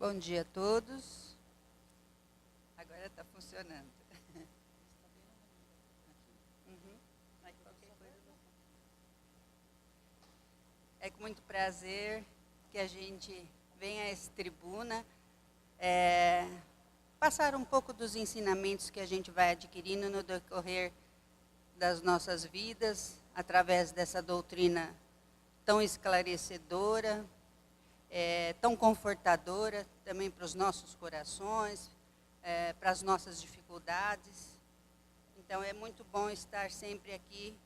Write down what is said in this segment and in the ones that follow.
Bom dia a todos. Agora está funcionando. Uhum. É com muito prazer que a gente vem a essa tribuna passar um pouco dos ensinamentos que a gente vai adquirindo no decorrer das nossas vidas, através dessa doutrina tão esclarecedora, tão confortadora também para os nossos corações, para as nossas dificuldades. Então, é muito bom estar sempre aqui,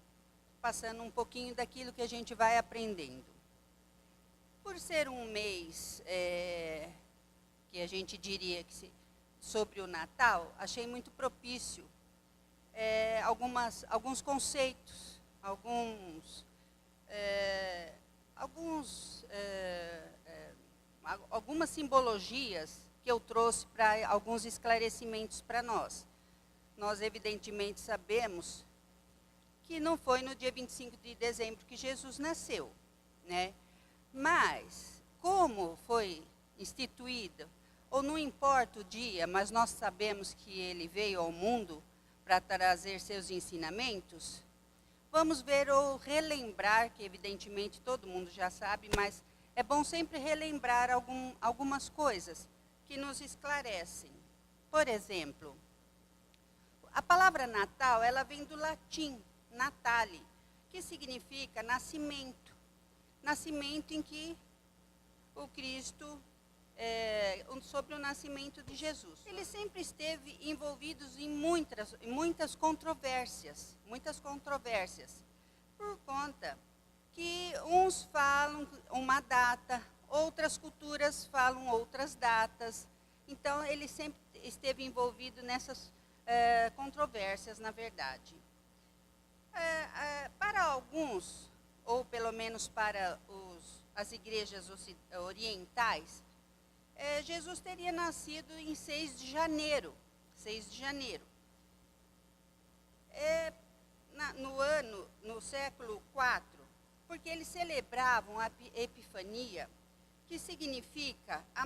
passando um pouquinho daquilo que a gente vai aprendendo. Por ser um mês que a gente diria que sobre o Natal, achei muito propício alguns conceitos, algumas simbologias que eu trouxe para alguns esclarecimentos para nós. Nós, evidentemente, sabemos que não foi no dia 25 de dezembro que Jesus nasceu, né? Mas, como foi instituído, ou não importa o dia, mas nós sabemos que ele veio ao mundo para trazer seus ensinamentos, vamos ver ou relembrar, que evidentemente todo mundo já sabe, mas é bom sempre relembrar algumas coisas que nos esclarecem. Por exemplo, a palavra Natal, ela vem do latim, natale, que significa nascimento. Nascimento em que o Cristo, sobre o nascimento de Jesus. Ele sempre esteve envolvido em muitas controvérsias, por conta que uns falam uma data, outras culturas falam outras datas. Então, ele sempre esteve envolvido nessas controvérsias, na verdade. Para alguns, ou pelo menos para as igrejas orientais, Jesus teria nascido em 6 de janeiro. 6 de janeiro. No século IV, porque eles celebravam a Epifania, que significa a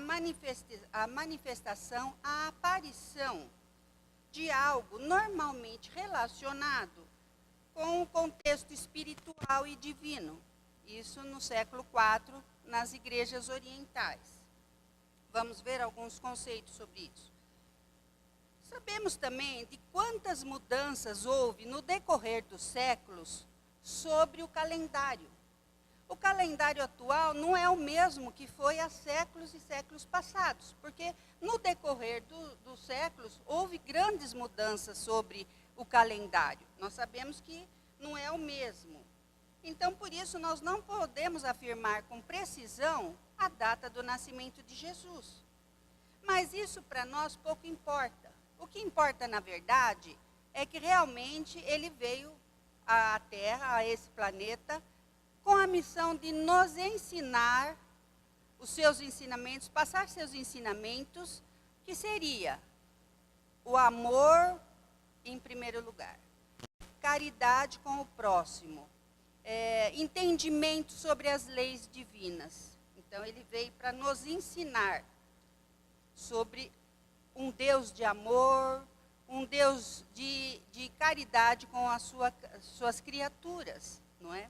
manifestação, a aparição de algo normalmente relacionado com o contexto espiritual e divino. Isso no século IV, nas igrejas orientais. Vamos ver alguns conceitos sobre isso. Sabemos também de quantas mudanças houve no decorrer dos séculos sobre o calendário. O calendário atual não é o mesmo que foi há séculos e séculos passados, porque no decorrer dos séculos houve grandes mudanças sobre o calendário. Nós sabemos que não é o mesmo. Então, por isso, nós não podemos afirmar com precisão a data do nascimento de Jesus. Mas isso para nós pouco importa. O que importa, na verdade, é que realmente ele veio à Terra, a esse planeta, com a missão de nos ensinar os seus ensinamentos, passar seus ensinamentos, que seria o amor em primeiro lugar, caridade com o próximo, entendimento sobre as leis divinas. Então, ele veio para nos ensinar sobre um Deus de amor, um Deus de caridade com as suas criaturas, não é?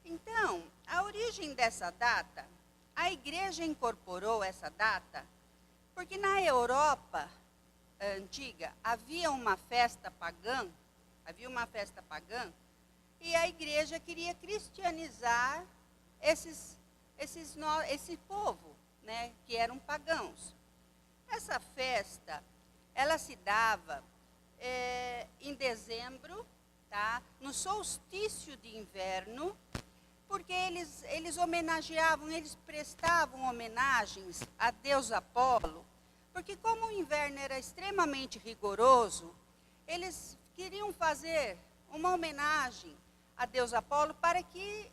Então, a origem dessa data, a igreja incorporou essa data, porque na Europa antiga havia uma festa pagã, e a igreja queria cristianizar esse povo, né, que eram pagãos. Essa festa, ela se dava em dezembro, tá, no solstício de inverno, porque eles homenageavam, eles prestavam homenagens a Deus Apolo, porque como o inverno era extremamente rigoroso, eles queriam fazer uma homenagem a Deus Apolo para que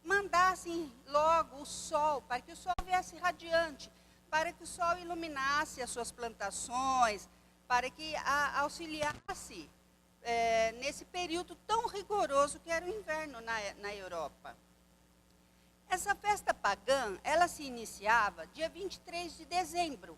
mandassem logo o sol, para que o sol viesse radiante, para que o sol iluminasse as suas plantações, para que auxiliasse nesse período tão rigoroso que era o inverno na Europa. Essa festa pagã, ela se iniciava dia 23 de dezembro.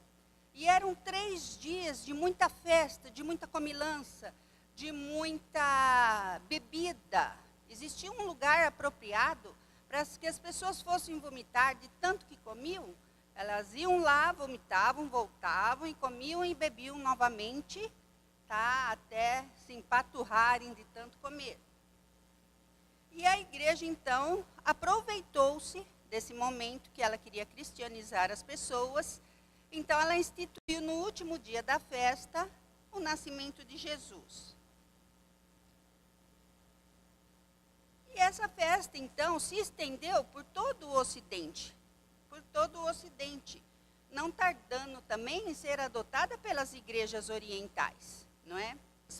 E eram 3 dias de muita festa, de muita comilança, de muita bebida. Existia um lugar apropriado para que as pessoas fossem vomitar de tanto que comiam. Elas iam lá, vomitavam, voltavam e comiam e bebiam novamente, tá? Até se empaturrarem de tanto comer. E a igreja, então, aproveitou-se desse momento que ela queria cristianizar as pessoas. Então, ela instituiu no último dia da festa o nascimento de Jesus. E essa festa, então, se estendeu por todo o Ocidente. Por todo o Ocidente. Não tardando também em ser adotada pelas igrejas orientais, não é?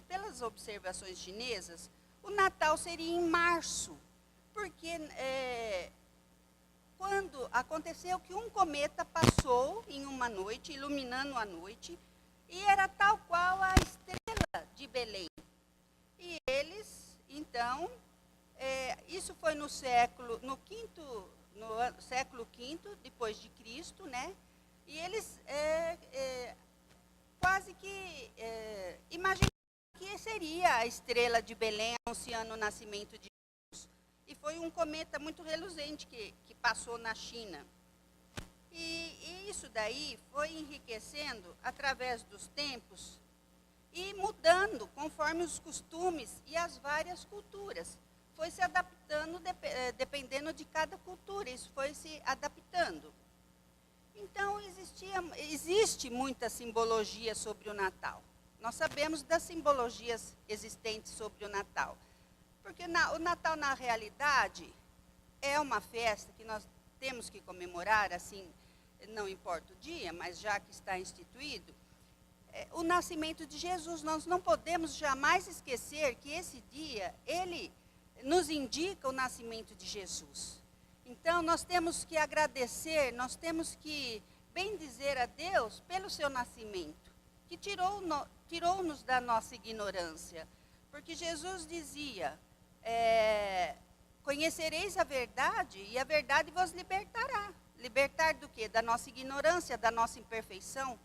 Pelas observações chinesas, o Natal seria em março, porque quando aconteceu que um cometa passou em uma noite, iluminando a noite, e era tal qual a estrela de Belém. E eles, então, isso foi no século V depois de Cristo, né? E eles quase que imaginaram que seria a estrela de Belém anunciando o nascimento de Jesus. E foi um cometa muito reluzente que passou na China. E isso daí foi enriquecendo através dos tempos e mudando conforme os costumes e as várias culturas. Foi se adaptando dependendo de cada cultura, isso foi se adaptando. Então, existe muita simbologia sobre o Natal. Nós sabemos das simbologias existentes sobre o Natal. Porque o Natal, na realidade, é uma festa que nós temos que comemorar, assim, não importa o dia, mas já que está instituído, o nascimento de Jesus. Nós não podemos jamais esquecer que esse dia, ele nos indica o nascimento de Jesus. Então, nós temos que agradecer, nós temos que bendizer a Deus pelo seu nascimento, que tirou-nos da nossa ignorância. Porque Jesus dizia, conhecereis a verdade e a verdade vos libertará. Libertar do quê? Da nossa ignorância, da nossa imperfeição.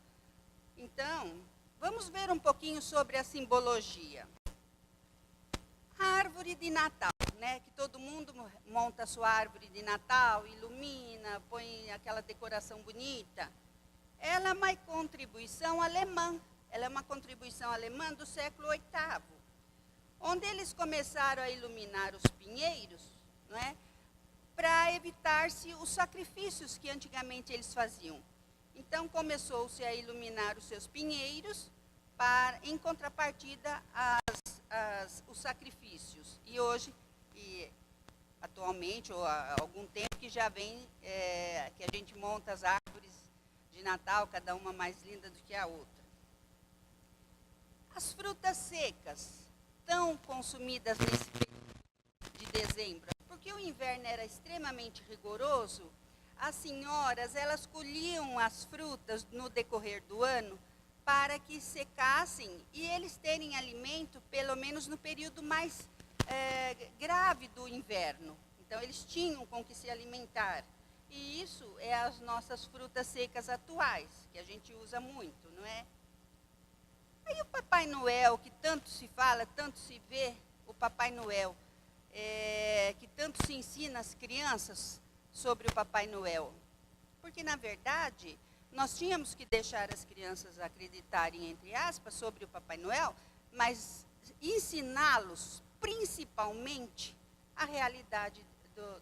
Então, vamos ver um pouquinho sobre a simbologia. A árvore de Natal, né? Que todo mundo monta a sua árvore de Natal, ilumina, põe aquela decoração bonita. Ela é uma contribuição alemã. Ela é uma contribuição alemã do século VIII, onde eles começaram a iluminar os pinheiros, não é? Para evitar-se os sacrifícios que antigamente eles faziam. Então, começou-se a iluminar os seus pinheiros, em contrapartida os sacrifícios. E hoje, atualmente, ou há algum tempo que já vem, que a gente monta as árvores de Natal, cada uma mais linda do que a outra. As frutas secas, tão consumidas nesse período de dezembro, porque o inverno era extremamente rigoroso, as senhoras, elas colhiam as frutas no decorrer do ano para que secassem e eles terem alimento, pelo menos no período mais grave do inverno. Então, eles tinham com que se alimentar. E isso é as nossas frutas secas atuais, que a gente usa muito, não é? Aí o Papai Noel, que tanto se fala, tanto se vê, o Papai Noel, que tanto se ensina às crianças sobre o Papai Noel. Porque, na verdade, nós tínhamos que deixar as crianças acreditarem, entre aspas, sobre o Papai Noel, mas ensiná-los, principalmente, a realidade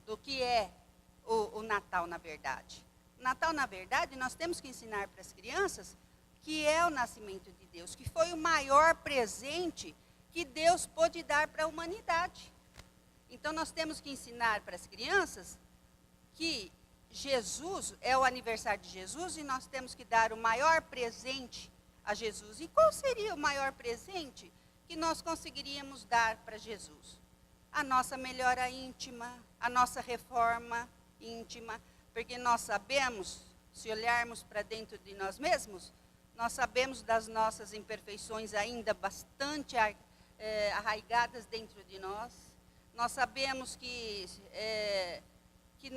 do que é o Natal, na verdade. Natal, na verdade, nós temos que ensinar para as crianças que é o nascimento de Deus, que foi o maior presente que Deus pôde dar para a humanidade. Então, nós temos que ensinar para as crianças que Jesus é o aniversário de Jesus e nós temos que dar o maior presente a Jesus. E qual seria o maior presente que nós conseguiríamos dar para Jesus? A nossa melhora íntima, a nossa reforma íntima, porque nós sabemos, se olharmos para dentro de nós mesmos, nós sabemos das nossas imperfeições ainda bastante arraigadas dentro de nós. Nós sabemos que que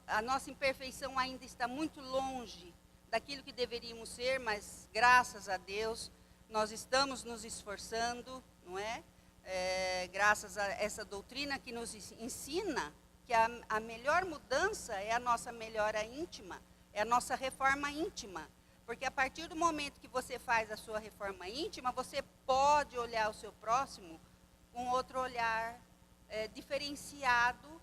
a nossa imperfeição ainda está muito longe daquilo que deveríamos ser, mas graças a Deus nós estamos nos esforçando, não é? Graças a essa doutrina que nos ensina que a melhor mudança é a nossa melhora íntima, é a nossa reforma íntima. Porque a partir do momento que você faz a sua reforma íntima, você pode olhar o seu próximo com outro olhar diferenciado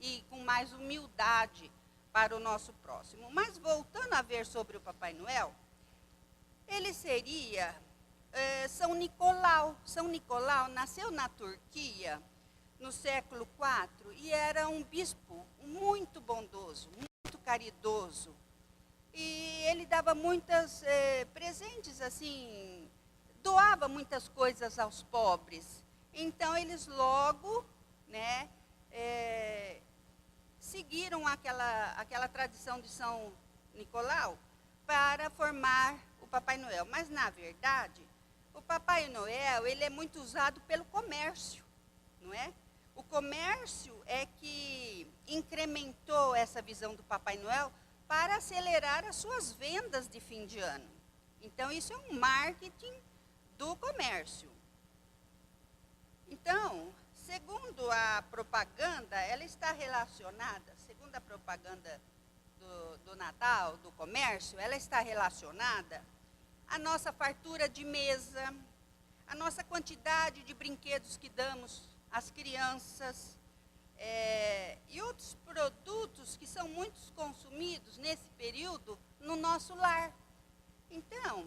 e com mais humildade para o nosso próximo. Mas voltando a ver sobre o Papai Noel, ele seria São Nicolau. São Nicolau nasceu na Turquia no século IV e era um bispo muito bondoso, muito caridoso. E ele dava muitos presentes, assim, doava muitas coisas aos pobres. Então, eles logo, né, seguiram aquela tradição de São Nicolau para formar o Papai Noel. Mas, na verdade, o Papai Noel, ele é muito usado pelo comércio, não é? O comércio é que incrementou essa visão do Papai Noel para acelerar as suas vendas de fim de ano. Então, isso é um marketing do comércio. Então, segundo a propaganda, ela está relacionada, segundo a propaganda do Natal, do comércio, ela está relacionada à nossa fartura de mesa, à nossa quantidade de brinquedos que damos às crianças, e outros produtos que são muito consumidos nesse período no nosso lar. Então,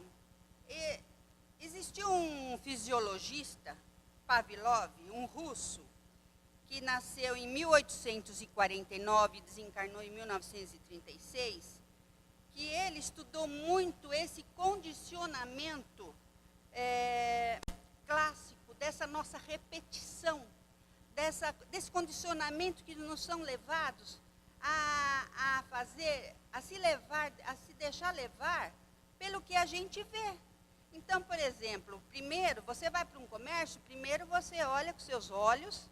existiu um fisiologista, Pavlov, um russo, que nasceu em 1849 e desencarnou em 1936, que ele estudou muito esse condicionamento clássico, dessa nossa repetição, desse condicionamento que nos são levados a se deixar levar pelo que a gente vê. Então, por exemplo, primeiro, você vai para um comércio, primeiro você olha com seus olhos,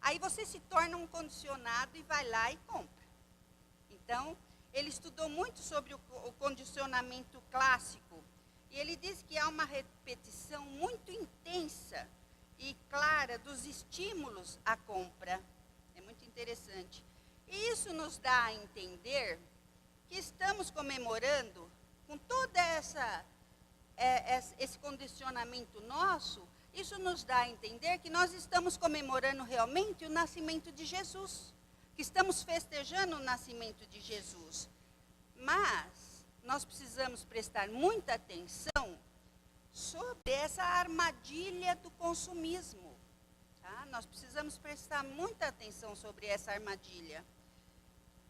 aí você se torna um condicionado e vai lá e compra. Então, ele estudou muito sobre o condicionamento clássico, e ele diz que há uma repetição muito intensa e clara dos estímulos à compra. É muito interessante. E isso nos dá a entender que estamos comemorando, com toda esse condicionamento nosso, isso nos dá a entender que nós estamos comemorando realmente o nascimento de Jesus, que estamos festejando o nascimento de Jesus. Mas nós precisamos prestar muita atenção sobre essa armadilha do consumismo. Tá? Nós precisamos prestar muita atenção sobre essa armadilha.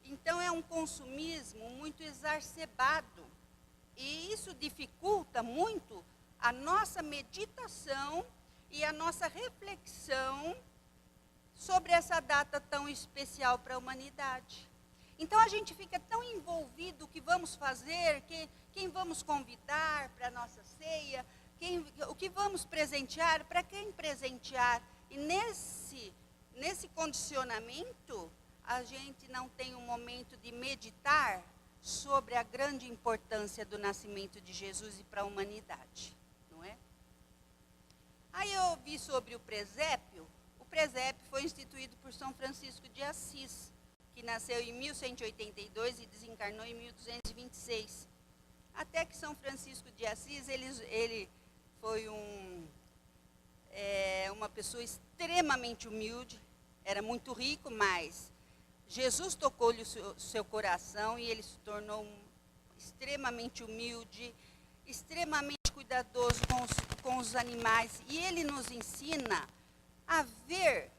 Então, é um consumismo muito exacerbado. E isso dificulta muito a nossa meditação e a nossa reflexão sobre essa data tão especial para a humanidade. Então, a gente fica tão envolvido o que vamos fazer, quem vamos convidar para a nossa ceia, o que vamos presentear, para quem presentear. E nesse condicionamento, a gente não tem um momento de meditar sobre a grande importância do nascimento de Jesus e para a humanidade, não é? Aí eu vi sobre o presépio. O presépio foi instituído por São Francisco de Assis, que nasceu em 1182 e desencarnou em 1226. Até que São Francisco de Assis, ele foi uma pessoa extremamente humilde, era muito rico, mas Jesus tocou-lhe o seu coração e ele se tornou extremamente humilde, extremamente cuidadoso com os animais. E ele nos ensina a ver,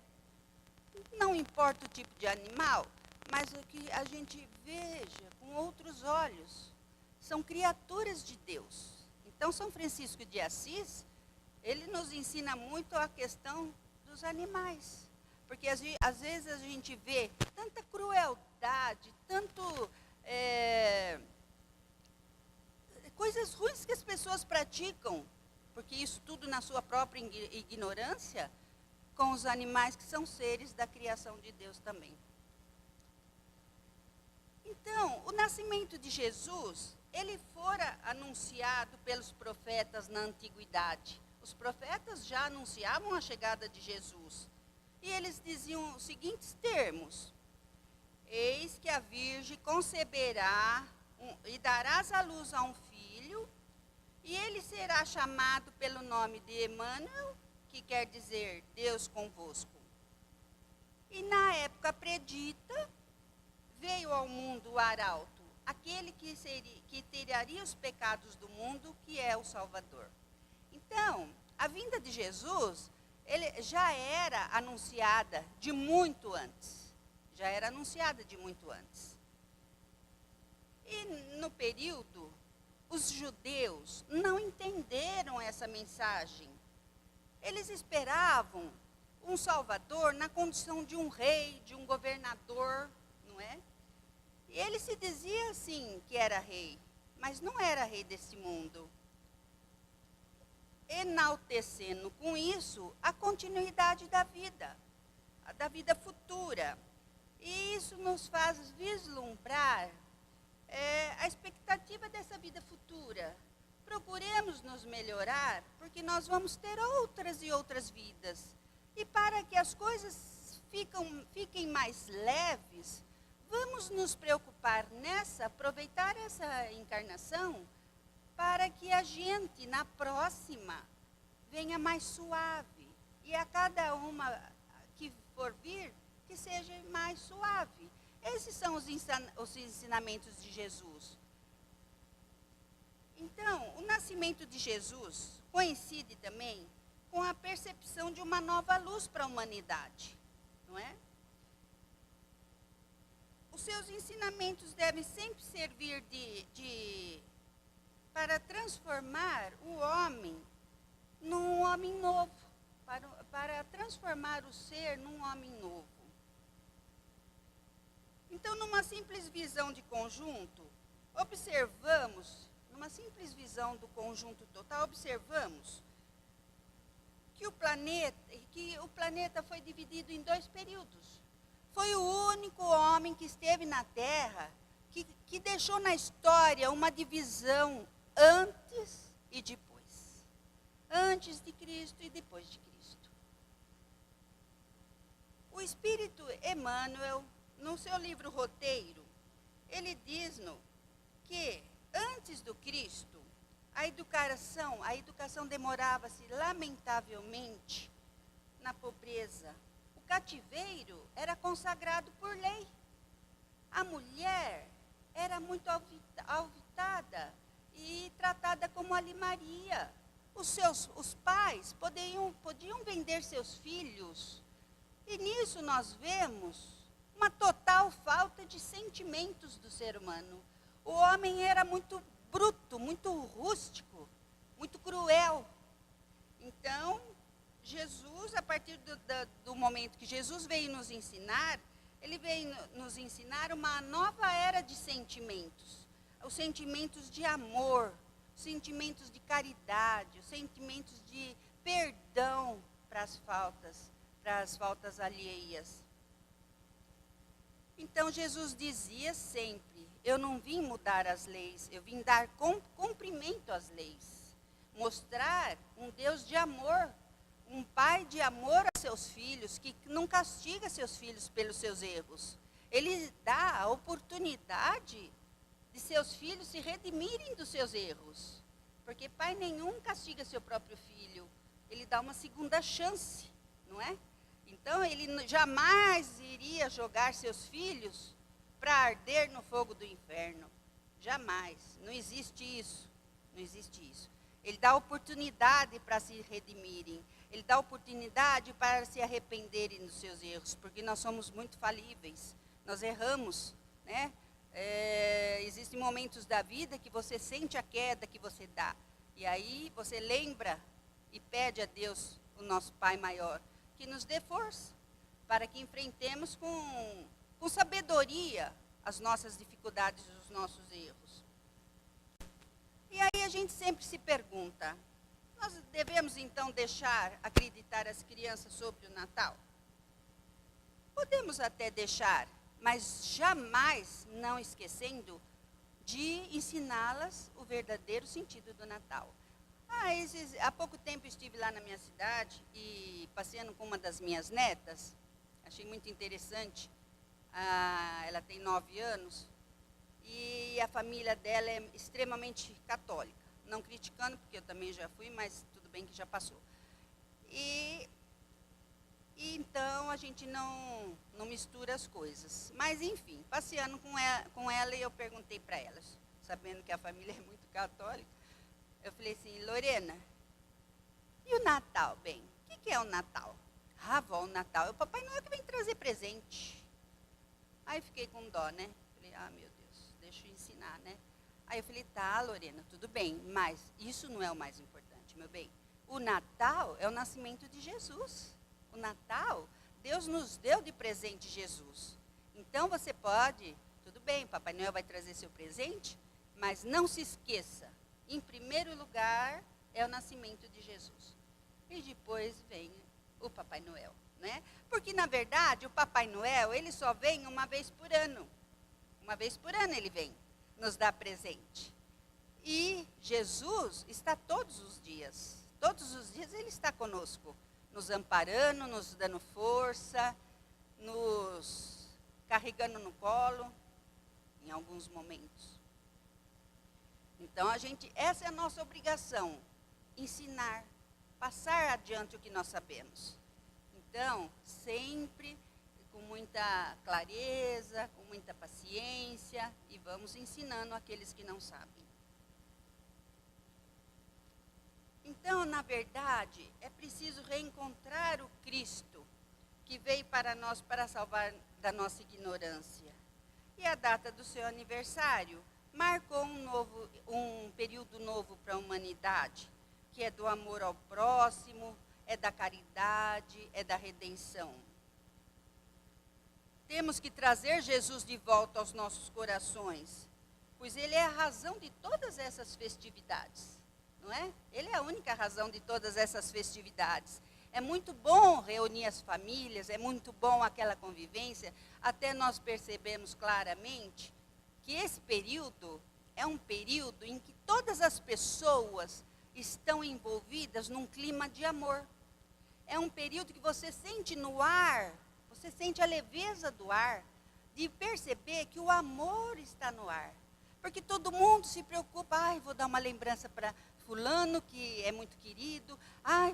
não importa o tipo de animal, mas que a gente veja com outros olhos. São criaturas de Deus. Então, São Francisco de Assis, ele nos ensina muito a questão dos animais. Porque às vezes a gente vê tanta crueldade, coisas ruins que as pessoas praticam, porque isso tudo na sua própria ignorância, com os animais que são seres da criação de Deus também. Então, o nascimento de Jesus, ele fora anunciado pelos profetas na antiguidade. Os profetas já anunciavam a chegada de Jesus. E eles diziam os seguintes termos: eis que a Virgem conceberá e darás à luz a um filho, e ele será chamado pelo nome de Emanuel, que quer dizer Deus convosco. E na época predita, veio ao mundo o arauto, aquele que tiraria os pecados do mundo, que é o Salvador. Então, a vinda de Jesus, ele já era anunciada de muito antes. Já era anunciada de muito antes. E no período, os judeus não entenderam essa mensagem. Eles esperavam um Salvador na condição de um rei, de um governador, não é? E ele se dizia assim, que era rei, mas não era rei desse mundo. Enaltecendo com isso a continuidade da vida futura. E isso nos faz vislumbrar a expectativa dessa vida futura. Procuremos nos melhorar, porque nós vamos ter outras e outras vidas. E para que as coisas fiquem mais leves, vamos nos preocupar aproveitar essa encarnação, para que a gente, na próxima, venha mais suave. E a cada uma que for vir, que seja mais suave. Esses são os ensinamentos de Jesus. Então, o nascimento de Jesus coincide também com a percepção de uma nova luz para a humanidade, não é? Os seus ensinamentos devem sempre servir para transformar o homem num homem novo, para transformar o ser num homem novo. Então, numa simples visão de conjunto, numa simples visão do conjunto total, observamos que o planeta foi dividido em 2 períodos. Foi o único homem que esteve na Terra que deixou na história uma divisão antes e depois. Antes de Cristo e depois de Cristo. O Espírito Emmanuel, no seu livro Roteiro, ele diz-nos que antes do Cristo, a educação demorava-se lamentavelmente na pobreza. O cativeiro era consagrado por lei. A mulher era muito alvitada e tratada como alimaria. Os pais podiam vender seus filhos. E nisso nós vemos uma total falta de sentimentos do ser humano. O homem era muito bruto, muito rústico, muito cruel. Então, Jesus, a partir do momento que Jesus veio nos ensinar, ele veio nos ensinar uma nova era de sentimentos. Os sentimentos de amor, os sentimentos de caridade, os sentimentos de perdão para as faltas alheias. Então, Jesus dizia sempre: eu não vim mudar as leis, eu vim dar cumprimento às leis. Mostrar um Deus de amor, um pai de amor a seus filhos, que não castiga seus filhos pelos seus erros. Ele dá a oportunidade de seus filhos se redimirem dos seus erros. Porque pai nenhum castiga seu próprio filho. Ele dá uma segunda chance, não é? Então, ele jamais iria jogar seus filhos para arder no fogo do inferno. Jamais. Não existe isso. Não existe isso. Ele dá oportunidade para se redimirem. Ele dá oportunidade para se arrependerem dos seus erros, porque nós somos muito falíveis. Nós erramos, né? Existem momentos da vida que você sente a queda que você dá. E aí você lembra e pede a Deus, o nosso Pai maior, que nos dê força para que enfrentemos com sabedoria as nossas dificuldades e os nossos erros. E aí a gente sempre se pergunta: nós devemos então deixar acreditar as crianças sobre o Natal? Podemos até deixar, mas jamais não esquecendo de ensiná-las o verdadeiro sentido do Natal. Há pouco tempo estive lá na minha cidade e passeando com uma das minhas netas, achei muito interessante. Ela tem 9 anos e a família dela é extremamente católica. Não criticando, porque eu também já fui, mas tudo bem que já passou. E então a gente não mistura as coisas. Mas enfim, passeando com ela, eu perguntei para elas, sabendo que a família é muito católica, eu falei assim: Lorena, e o Natal, bem? O que é o Natal? Vó, o Natal é o Papai Noel que vem trazer presente. Aí fiquei com dó, né? Falei, meu Deus, deixa eu ensinar, né? Aí eu falei, tá, Lorena, tudo bem, mas isso não é o mais importante, meu bem. O Natal é o nascimento de Jesus. O Natal, Deus nos deu de presente Jesus. Então você pode, tudo bem, Papai Noel vai trazer seu presente, mas não se esqueça, em primeiro lugar é o nascimento de Jesus. E depois vem o Papai Noel, né? Porque na verdade o Papai Noel, ele só vem uma vez por ano. Uma vez por ano ele vem nos dar presente. E Jesus está todos os dias. Todos os dias ele está conosco, nos amparando, nos dando força, nos carregando no colo, em alguns momentos. Então essa é a nossa obrigação, ensinar, passar adiante o que nós sabemos. Então, sempre com muita clareza, com muita paciência, e vamos ensinando aqueles que não sabem. Então, na verdade, é preciso reencontrar o Cristo que veio para nós para salvar da nossa ignorância. E a data do seu aniversário marcou um período novo para a humanidade, que é do amor ao próximo, é da caridade, é da redenção. Temos que trazer Jesus de volta aos nossos corações, pois ele é a razão de todas essas festividades, não é? Ele é a única razão de todas essas festividades. É muito bom reunir as famílias, é muito bom aquela convivência, até nós percebemos claramente que esse período é um período em que todas as pessoas estão envolvidas num clima de amor. É um período que você sente no ar, você sente a leveza do ar, de perceber que o amor está no ar. Porque todo mundo se preocupa, vou dar uma lembrança para fulano, que é muito querido,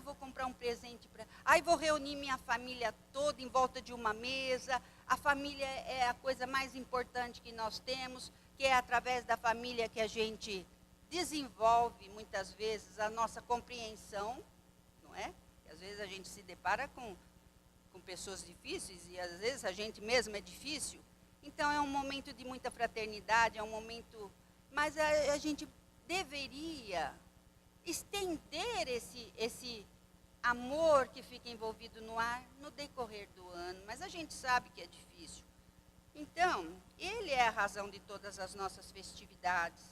vou comprar um presente para... vou reunir minha família toda em volta de uma mesa. A família é a coisa mais importante que nós temos, que é através da família que a gente desenvolve, muitas vezes, a nossa compreensão, não é? Às vezes a gente se depara com pessoas difíceis e às vezes a gente mesmo é difícil. Então é um momento de muita fraternidade, é um momento... Mas a gente deveria estender esse amor que fica envolvido no ar no decorrer do ano. Mas a gente sabe que é difícil. Então, ele é a razão de todas as nossas festividades.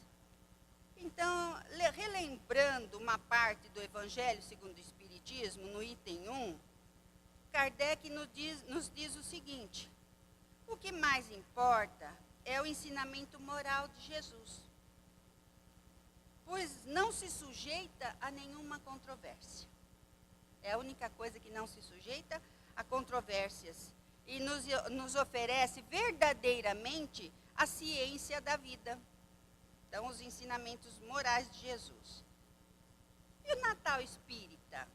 Então, relembrando uma parte do Evangelho segundo o Espiritismo, no item 1, Kardec nos diz o seguinte: o que mais importa é o ensinamento moral de Jesus, pois não se sujeita a nenhuma controvérsia. É a única coisa que não se sujeita a controvérsias e nos oferece verdadeiramente a ciência da vida. Então, os ensinamentos morais de Jesus. E o Natal Espírita?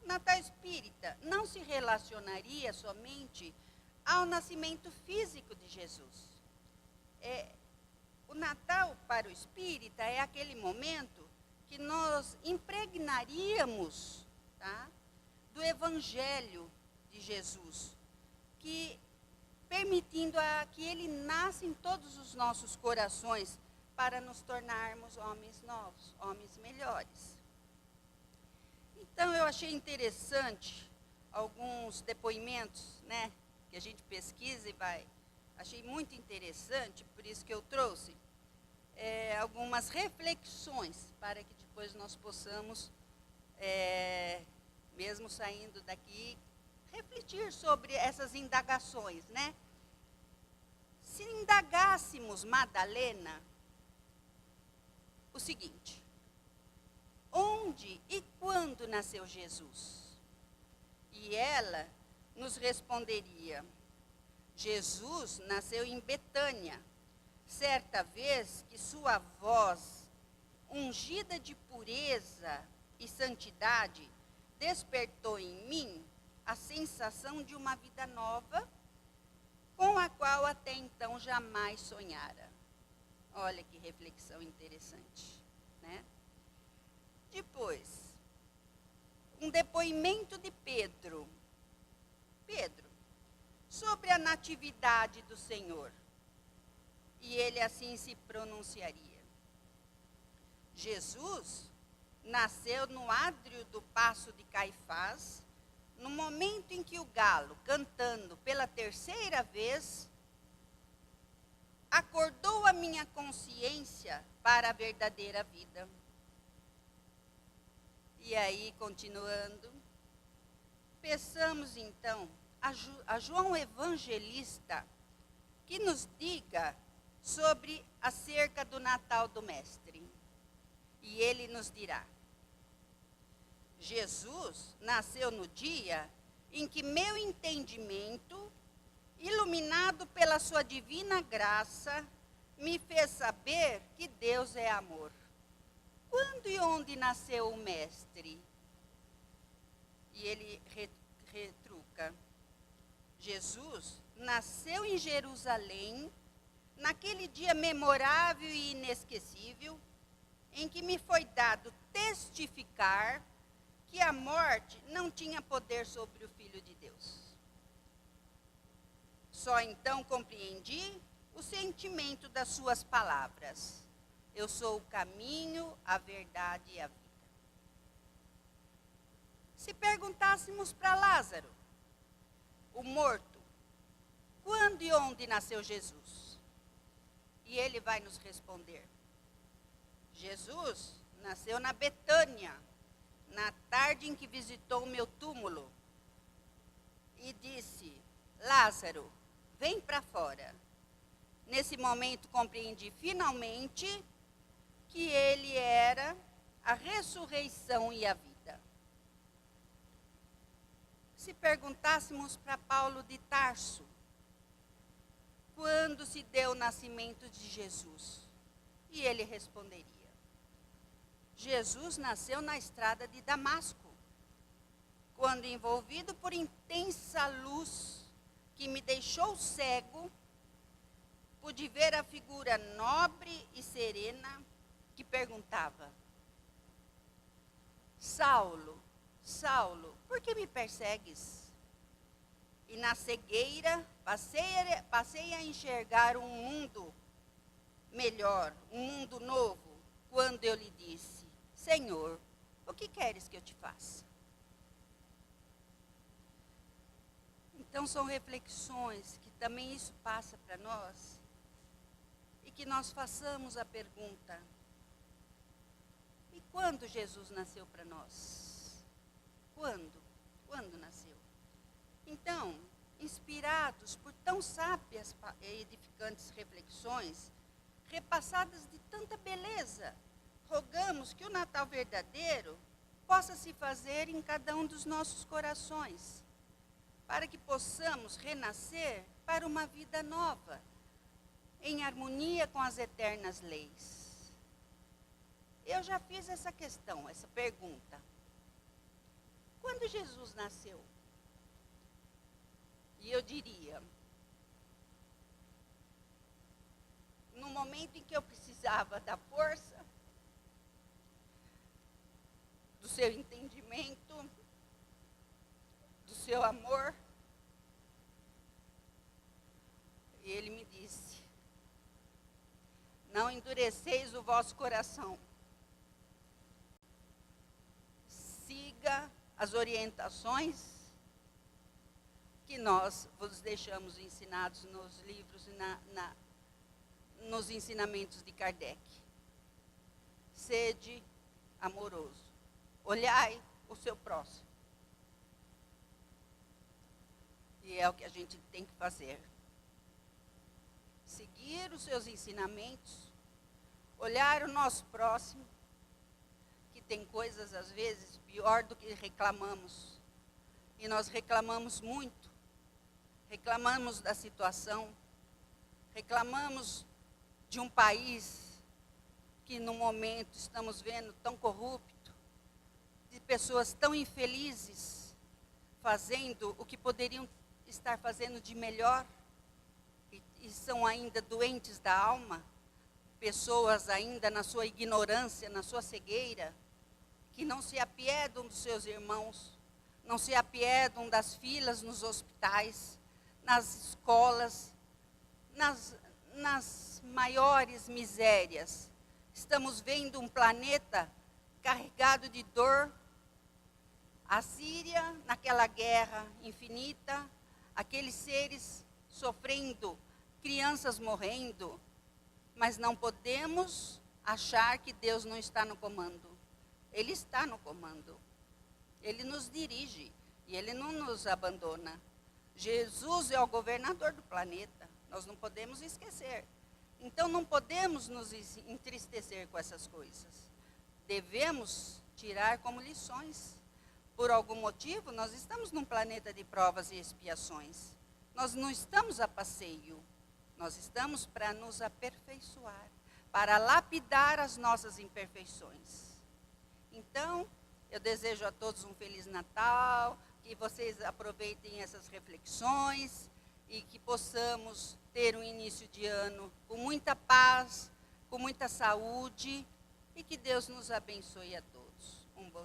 O Natal Espírita não se relacionaria somente ao nascimento físico de Jesus. O Natal para o Espírita é aquele momento que nós impregnaríamos, tá, do Evangelho de Jesus, que permitindo que ele nasça em todos os nossos corações, para nos tornarmos homens novos, homens melhores. Então, eu achei interessante alguns depoimentos, né, que a gente pesquisa e achei muito interessante, por isso que eu trouxe algumas reflexões, para que depois nós possamos, mesmo saindo daqui, refletir sobre essas indagações, né? Se indagássemos Madalena o seguinte: onde e quando nasceu Jesus? E ela nos responderia: Jesus nasceu em Betânia, certa vez que sua voz, ungida de pureza e santidade, despertou em mim a sensação de uma vida nova, com a qual até então jamais sonhara. Olha que reflexão interessante, né? Depois, um depoimento de Pedro. Pedro, sobre a natividade do Senhor. E ele assim se pronunciaria: Jesus nasceu no ádrio do paço de Caifás, no momento em que o galo, cantando pela terceira vez, acordou a minha consciência para a verdadeira vida. E aí, continuando, peçamos então a João Evangelista que nos diga sobre acerca do Natal do Mestre. E ele nos dirá: Jesus nasceu no dia em que meu entendimento, iluminado pela sua divina graça, me fez saber que Deus é amor. Quando e onde nasceu o Mestre? E ele retruca: Jesus nasceu em Jerusalém, naquele dia memorável e inesquecível, em que me foi dado testificar que a morte não tinha poder sobre o Filho de Deus. Só então compreendi o sentimento das suas palavras: eu sou o caminho, a verdade e a vida. Se perguntássemos para Lázaro, o morto, quando e onde nasceu Jesus? E ele vai nos responder: Jesus nasceu na Betânia, na tarde em que visitou o meu túmulo, e disse: Lázaro, vem para fora. Nesse momento compreendi finalmente que ele era a ressurreição e a vida. Se perguntássemos para Paulo de Tarso, quando se deu o nascimento de Jesus? E ele responderia: Jesus nasceu na estrada de Damasco, quando, envolvido por intensa luz que me deixou cego, pude ver a figura nobre e serena que perguntava: Saulo, Saulo, por que me persegues? E na cegueira passei a enxergar um mundo melhor, um mundo novo, quando eu lhe disse: Senhor, o que queres que eu te faça? Então são reflexões que também isso passa para nós, e que nós façamos a pergunta: e quando Jesus nasceu para nós? Quando? Quando nasceu? Então, inspirados por tão sábias e edificantes reflexões, repassadas de tanta beleza, rogamos que o Natal verdadeiro possa se fazer em cada um dos nossos corações, para que possamos renascer para uma vida nova, em harmonia com as eternas leis. Eu já fiz essa questão, essa pergunta: quando Jesus nasceu? E eu diria: no momento em que eu precisava da força, do seu entendimento, do seu amor. E ele me disse: não endureceis o vosso coração. Siga as orientações que nós vos deixamos ensinados nos livros e nos ensinamentos de Kardec. Sede amoroso. Olhai o seu próximo. E é o que a gente tem que fazer. seguir os seus ensinamentos, olhar o nosso próximo, que tem coisas às vezes pior do que reclamamos. E nós reclamamos muito, reclamamos da situação, reclamamos de um país que no momento estamos vendo tão corrupto, de pessoas tão infelizes, fazendo o que poderiam estar fazendo de melhor, e são ainda doentes da alma, pessoas ainda na sua ignorância, na sua cegueira, que não se apiedam dos seus irmãos, não se apiedam das filas nos hospitais, nas escolas, nas maiores misérias. Estamos vendo um planeta carregado de dor. A Síria, naquela guerra infinita, aqueles seres sofrendo, crianças morrendo, mas não podemos achar que Deus não está no comando. Ele está no comando. Ele nos dirige e Ele não nos abandona. Jesus é o governador do planeta. Nós não podemos esquecer. Então não podemos nos entristecer com essas coisas. Devemos tirar como lições. Por algum motivo, nós estamos num planeta de provas e expiações. Nós não estamos a passeio. Nós estamos para nos aperfeiçoar, para lapidar as nossas imperfeições. Então, eu desejo a todos um Feliz Natal, que vocês aproveitem essas reflexões e que possamos ter um início de ano com muita paz, com muita saúde e que Deus nos abençoe a todos. Um bom